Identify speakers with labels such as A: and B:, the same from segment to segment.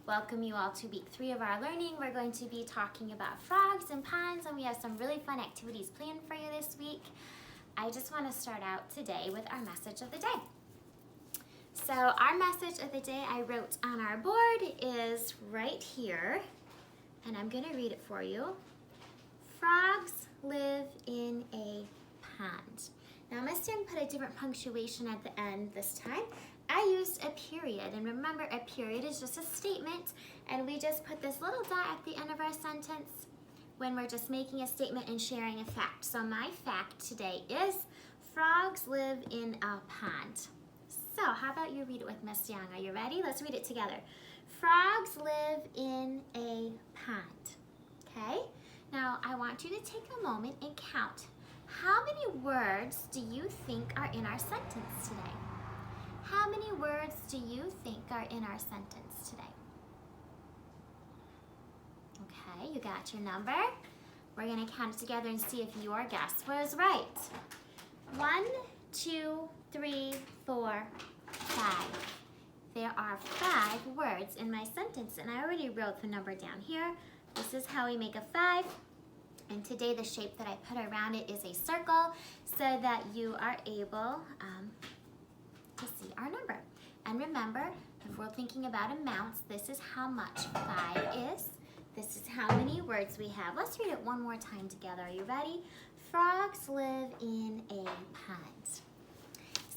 A: welcome you all to week 3 of our learning. We're going to be talking about frogs and ponds, and we have some really fun activities planned for you this week. I just want to start out today with our message of the day. So our message of the day I wrote on our board is right here, and I'm going to read it for you. Frogs live in a pond. Now Miss Young put a different punctuation at the end this time. I used a period, and remember, a period is just a statement, and we just put this little dot at the end of our sentence when we're just making a statement and sharing a fact. So my fact today is frogs live in a pond. So how about you read it with Miss Young? Are you ready? Let's read it together. Frogs live in a pond. Okay? Now I want you to take a moment and count. How many words do you think are in our sentence today? How many words do you think are in our sentence today? Okay, you got your number. We're going to count it together and see if your guess was right. 1, 2, 3, 4, 5. There are 5 words in my sentence, and I already wrote the number down here. This is how we make a 5. And today the shape that I put around it is a circle so that you are able to see our number. And remember, if we're thinking about amounts, this is how much 5 is. This is how many words we have. Let's read it one more time together. Are you ready? Frogs live in a pond.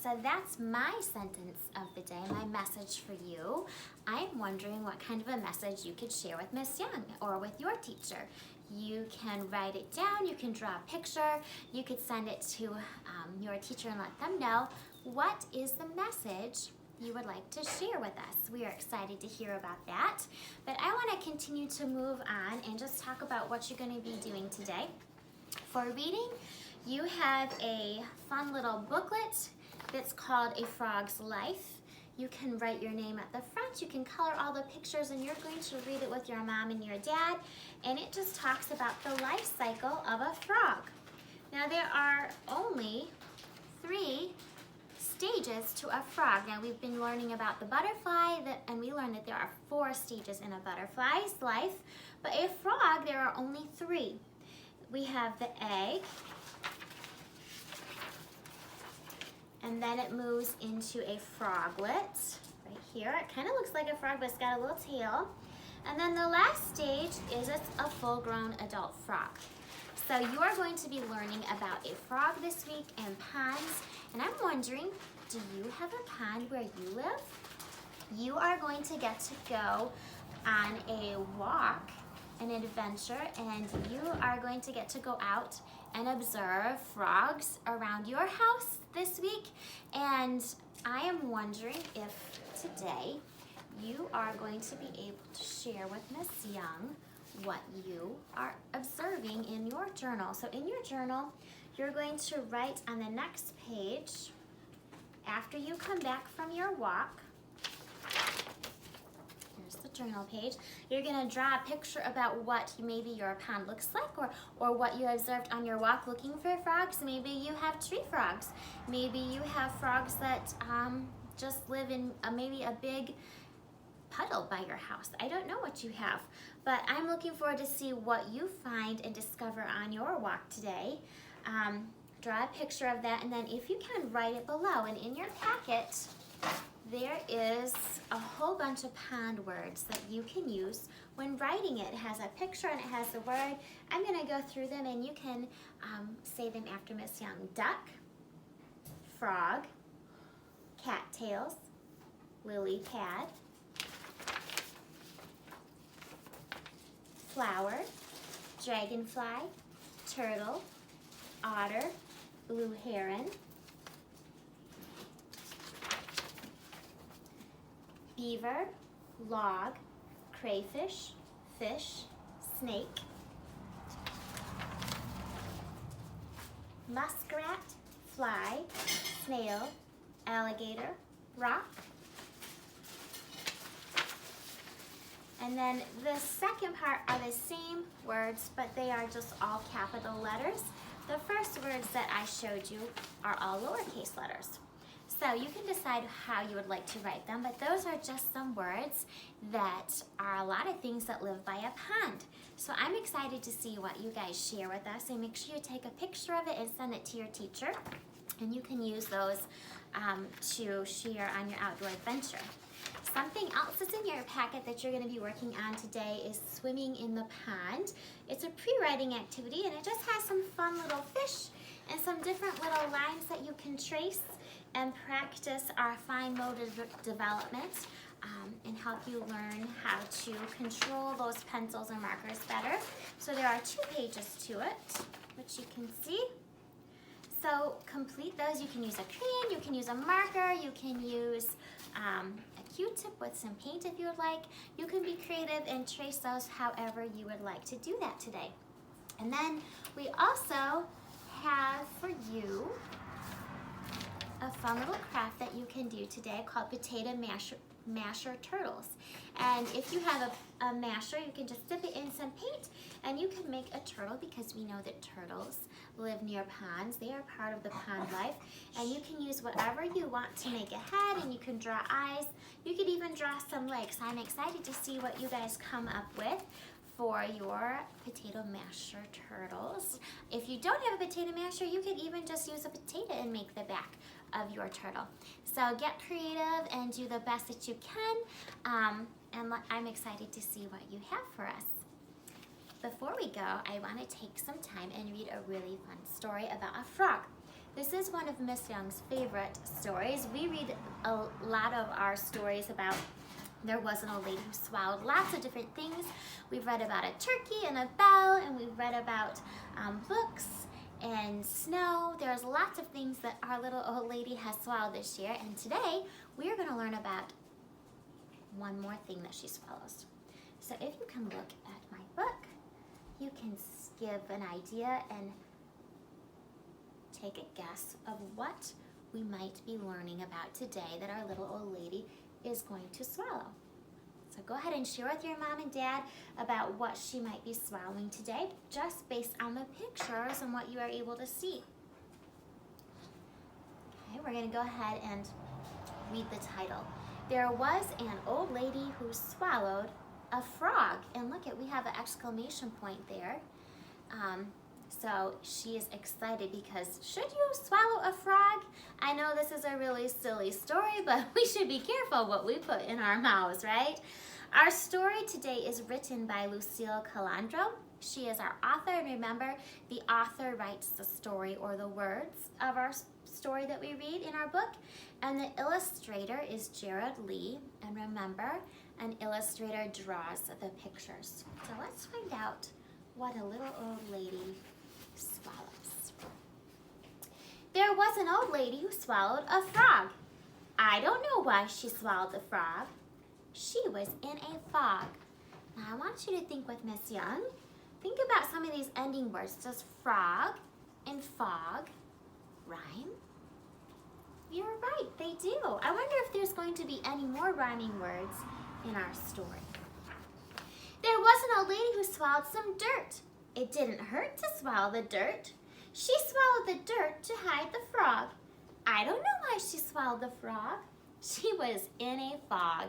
A: So that's my sentence of the day, my message for you. I'm wondering what kind of a message you could share with Miss Young or with your teacher. You can write it down, you can draw a picture, you could send it to your teacher and let them know what is the message you would like to share with us. We are excited to hear about that, but I want to continue to move on and just talk about what you're going to be doing today. For reading, you have a fun little booklet that's called A Frog's Life. You can write your name at the front, you can color all the pictures, and you're going to read it with your mom and your dad, and it just talks about the life cycle of a frog. Now there are only 3 stages to a frog. Now we've been learning about the butterfly, and we learned that there are 4 stages in a butterfly's life, but a frog, there are only 3. We have the egg, and then it moves into a froglet right here. It kind of looks like a frog, but it's got a little tail. And then the last stage is it's a full-grown adult frog. So you are going to be learning about a frog this week and ponds. And I'm wondering, do you have a pond where you live? You are going to get to go on a walk, an adventure, and you are going to get to go out and observe frogs around your house this week. And I am wondering if today you are going to be able to share with Miss Young what you are observing in your journal. So in your journal, you're going to write on the next page, after you come back from your walk, the journal page, you're going to draw a picture about what maybe your pond looks like, or what you observed on your walk looking for frogs. Maybe you have tree frogs. Maybe you have frogs that just live in maybe a big puddle by your house. I don't know what you have, but I'm looking forward to see what you find and discover on your walk today. Draw a picture of that, and then if you can, write it below. And in your packet, there is a whole bunch of pond words that you can use when writing it. It has a picture and it has a word. I'm going to go through them, and you can say them after Miss Young. Duck, frog, cattails, lily pad, flower, dragonfly, turtle, otter, blue heron, beaver, log, crayfish, fish, snake, muskrat, fly, snail, alligator, rock. And then the second part are the same words, but they are just all capital letters. The first words that I showed you are all lowercase letters. So you can decide how you would like to write them, but those are just some words that are a lot of things that live by a pond. So I'm excited to see what you guys share with us, and make sure you take a picture of it and send it to your teacher, and you can use those to share on your outdoor adventure. Something else that's in your packet that you're going to be working on today is swimming in the pond. It's a pre-writing activity, and it just has some fun little fish and some different little lines that you can trace and practice our fine motor development and help you learn how to control those pencils and markers better. So there are 2 pages to it, which you can see. So complete those. You can use a crayon, you can use a marker, you can use a Q-tip with some paint if you would like. You can be creative and trace those however you would like to do that today. And then we also have for you a fun little craft that you can do today called potato masher turtles. And if you have a masher, you can just dip it in some paint and you can make a turtle, because we know that turtles live near ponds. They are part of the pond life, and you can use whatever you want to make a head, and you can draw eyes. You could even draw some legs. I'm excited to see what you guys come up with for your potato masher turtles. If you don't have a potato masher, you could even just use a potato and make the back of your turtle. So get creative and do the best that you can, and I'm excited to see what you have for us. Before we go, I want to take some time and read a really fun story about a frog. This is one of Miss Young's favorite stories. We read a lot of our stories about there was an old lady who swallowed lots of different things. We've read about a turkey and a bell, and we've read about books and snow. There's lots of things that our little old lady has swallowed this year, and today we are going to learn about one more thing that she swallows. So if you can look at my book, you can give an idea and take a guess of what we might be learning about today that our little old lady is going to swallow. So go ahead and share with your mom and dad about what she might be swallowing today, just based on the pictures and what you are able to see. Okay, we're going to go ahead and read the title. There was an old lady who swallowed a frog. And look at, we have an exclamation point there. So she is excited because should you swallow a frog? I know this is a really silly story, but we should be careful what we put in our mouths, right? Our story today is written by Lucille Calandro. She is our author, and remember, the author writes the story or the words of our story that we read in our book, and the illustrator is Jared Lee, and remember, an illustrator draws the pictures. So let's find out what a little old lady swallows. There was an old lady who swallowed a frog. I don't know why she swallowed the frog. She was in a fog. Now I want you to think with Miss Young. Think about some of these ending words. Does frog and fog rhyme? You're right, they do. I wonder if there's going to be any more rhyming words in our story. There was an old lady who swallowed some dirt. It didn't hurt to swallow the dirt. She swallowed the dirt to hide the frog. I don't know why she swallowed the frog. She was in a fog.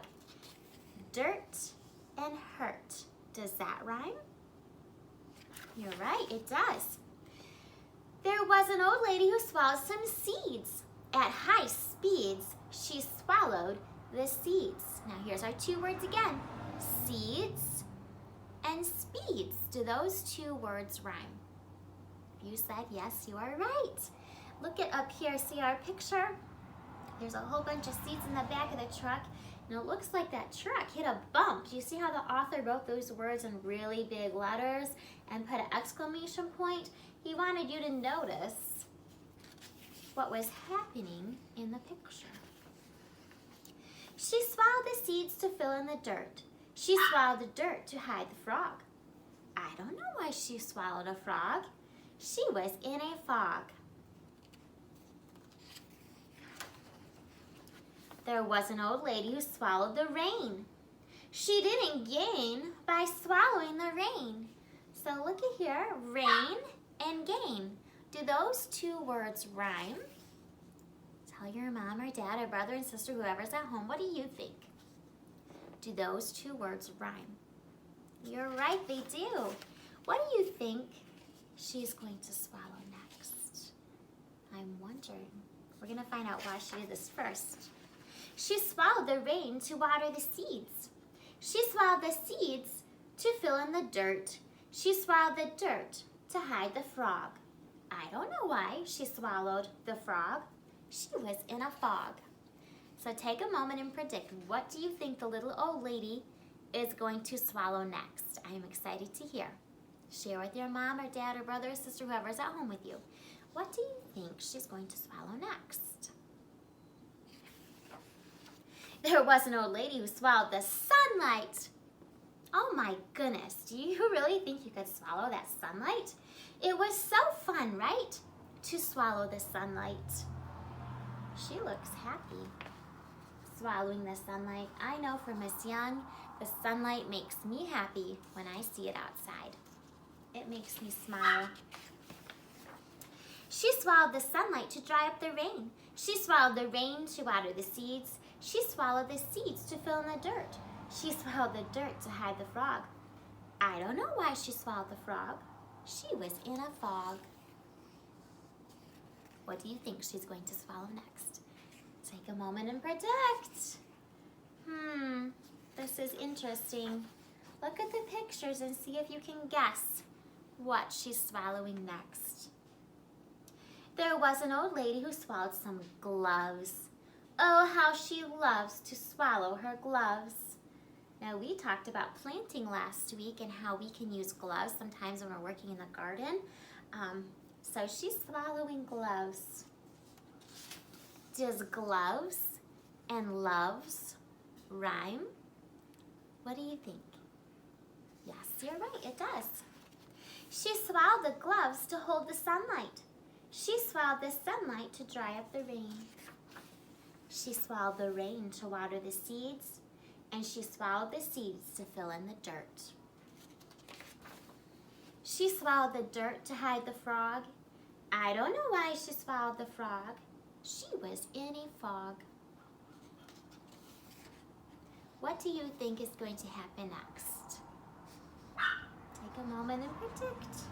A: Dirt and hurt. Does that rhyme? You're right, it does. There was an old lady who swallowed some seeds. At high speeds, she swallowed the seeds. Now here's our 2 words again. Seeds and speeds. Do those 2 words rhyme? If you said yes, you are right. Look at up here, see our picture? There's a whole bunch of seeds in the back of the truck, and it looks like that truck hit a bump. Do you see how the author wrote those words in really big letters and put an exclamation point? He wanted you to notice what was happening in the picture. She swallowed the seeds to fill in the dirt. She swallowed the dirt to hide the frog. I don't know why she swallowed a frog. She was in a fog. There was an old lady who swallowed the rain. She didn't gain by swallowing the rain. So look at here, rain and gain. Do those 2 words rhyme? Tell your mom or dad or brother and sister, whoever's at home, what do you think? Do those two words rhyme? You're right, they do. What do you think she's going to swallow next? I'm wondering. We're gonna find out why she did this first. She swallowed the rain to water the seeds. She swallowed the seeds to fill in the dirt. She swallowed the dirt to hide the frog. I don't know why she swallowed the frog. She was in a fog. So take a moment and predict, what do you think the little old lady is going to swallow next? I am excited to hear. Share with your mom or dad or brother or sister, whoever's at home with you. What do you think she's going to swallow next? There was an old lady who swallowed the sunlight. Oh my goodness, do you really think you could swallow that sunlight? It was so fun, right? To swallow the sunlight. She looks happy swallowing the sunlight. I know for Miss Young, the sunlight makes me happy when I see it outside. It makes me smile. She swallowed the sunlight to dry up the rain. She swallowed the rain to water the seeds. She swallowed the seeds to fill in the dirt. She swallowed the dirt to hide the frog. I don't know why she swallowed the frog. She was in a fog. What do you think she's going to swallow next? Take a moment and predict. This is interesting. Look at the pictures and see if you can guess what she's swallowing next. There was an old lady who swallowed some gloves. Oh, how she loves to swallow her gloves. Now, we talked about planting last week and how we can use gloves sometimes when we're working in the garden. So she's swallowing gloves. Does gloves and loves rhyme? What do you think? Yes, you're right, it does. She swallowed the gloves to hold the sunlight. She swallowed the sunlight to dry up the rain. She swallowed the rain to water the seeds, and she swallowed the seeds to fill in the dirt. She swallowed the dirt to hide the frog. I don't know why she swallowed the frog. She was in a fog. What do you think is going to happen next? Take a moment and predict.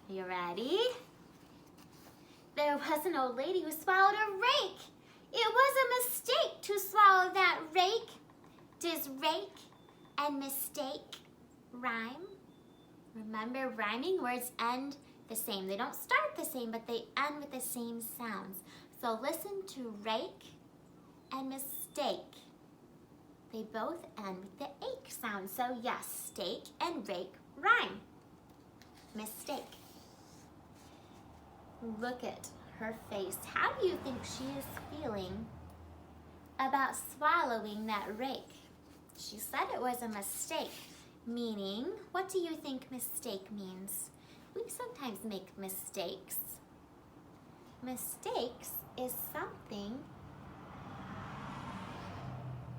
A: You ready? There was an old lady who swallowed a rake. It was a mistake to swallow that rake. Does rake and mistake rhyme? Remember, rhyming words end the same. They don't start the same, but they end with the same sounds. So listen to rake and mistake. They both end with the ache sound. So yes, steak and rake rhyme. Mistake. Look at her face. How do you think she is feeling about swallowing that rake? She said it was a mistake, meaning, what do you think mistake means? We sometimes make mistakes. Mistakes is something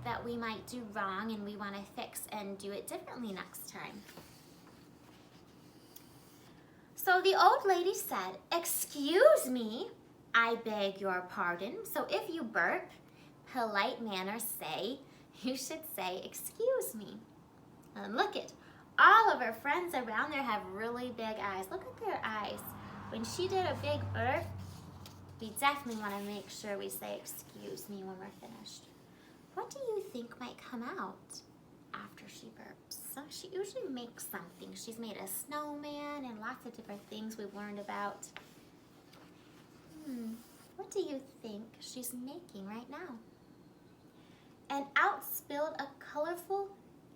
A: that we might do wrong and we want to fix and do it differently next time. So the old lady said, "Excuse me, I beg your pardon." So if you burp, polite manner you should say, "Excuse me." And look at all of her friends around there have really big eyes. Look at their eyes. When she did a big burp, we definitely want to make sure we say "excuse me" when we're finished. What do you think might come out after she burps? So she usually makes something. She's made a snowman and lots of different things we've learned about. What do you think she's making right now? And out spilled a colorful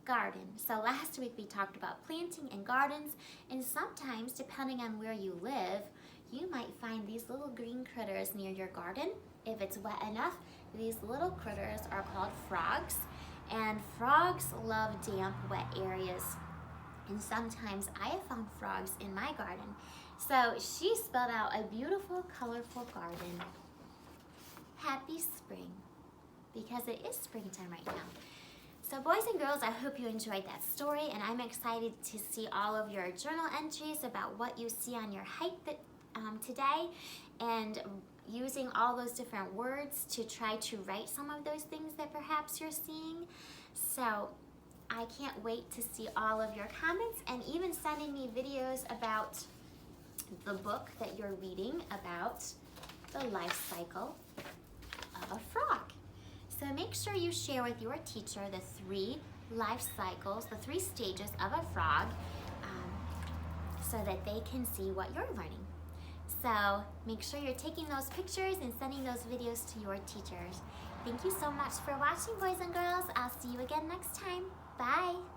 A: garden. So last week we talked about planting and gardens, and sometimes, depending on where you live, you might find these little green critters near your garden. If it's wet enough, these little critters are called frogs, and frogs love damp, wet areas. And sometimes I have found frogs in my garden. So she spelled out a beautiful, colorful garden. Happy spring, because it is springtime right now. So boys and girls, I hope you enjoyed that story, and I'm excited to see all of your journal entries about what you see on your hike today. And using all those different words to try to write some of those things that perhaps you're seeing. So I can't wait to see all of your comments and even sending me videos about the book that you're reading about the life cycle of a frog. So make sure you share with your teacher the 3 life cycles, the 3 stages of a frog, so that they can see what you're learning. So make sure you're taking those pictures and sending those videos to your teachers. Thank you so much for watching, boys and girls. I'll see you again next time. Bye.